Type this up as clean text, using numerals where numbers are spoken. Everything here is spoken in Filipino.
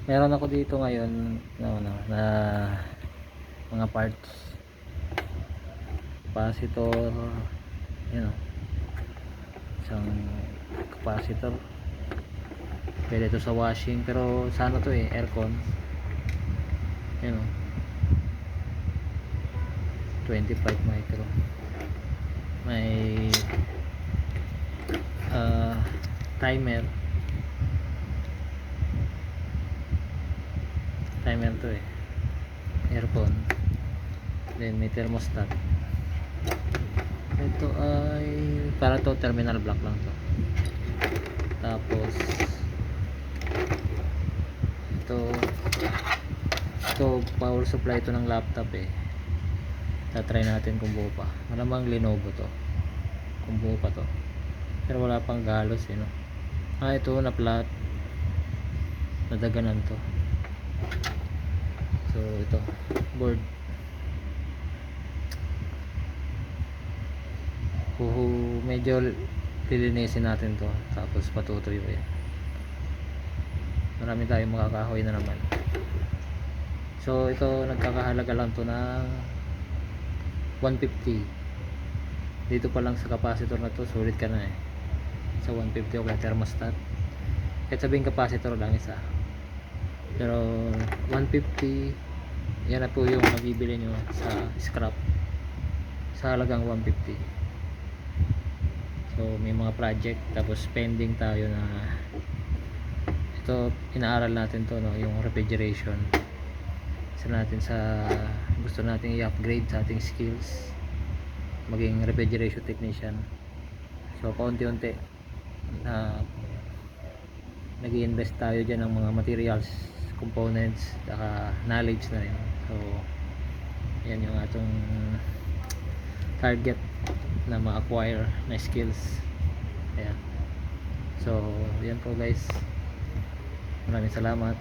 Meron ako dito ngayon na mga parts, capacitor, yun o, isang capacitor. Pwede ito sa washing, pero sana to aircon. Yun o, 25 micro. May timer to aircon. Then may thermostat. Ito ay para to terminal block lang to. Tapos ito power supply to ng laptop tatry natin kung buo pa. Malamang Lenovo to kung buo pa to, pero wala pang galos no. Ito na flat, nadaganan to. So ito board, medyo lilinisin natin to, tapos patutuyo yan. Marami tayong makakahoy na naman. So ito nagkakahalaga lang to ng 150. Dito pa lang sa capacitor na to sulit ka na sa 150 o kaya thermostat. Kahit sabihin capacitor lang isa, pero 150 yan na po yung mabibili nyo sa scrap sa halagang 150. So may mga project, tapos pending tayo na ito, inaaral natin to no, yung refrigeration. Isa natin sa gusto natin i-upgrade sa ating skills, maging refrigeration technician. So paunti-unti nag-i-invest tayo dyan ng mga materials, components, saka knowledge na rin. So yan yung atong target na ma-acquire na skills. Ayan. So yan po guys, maraming salamat.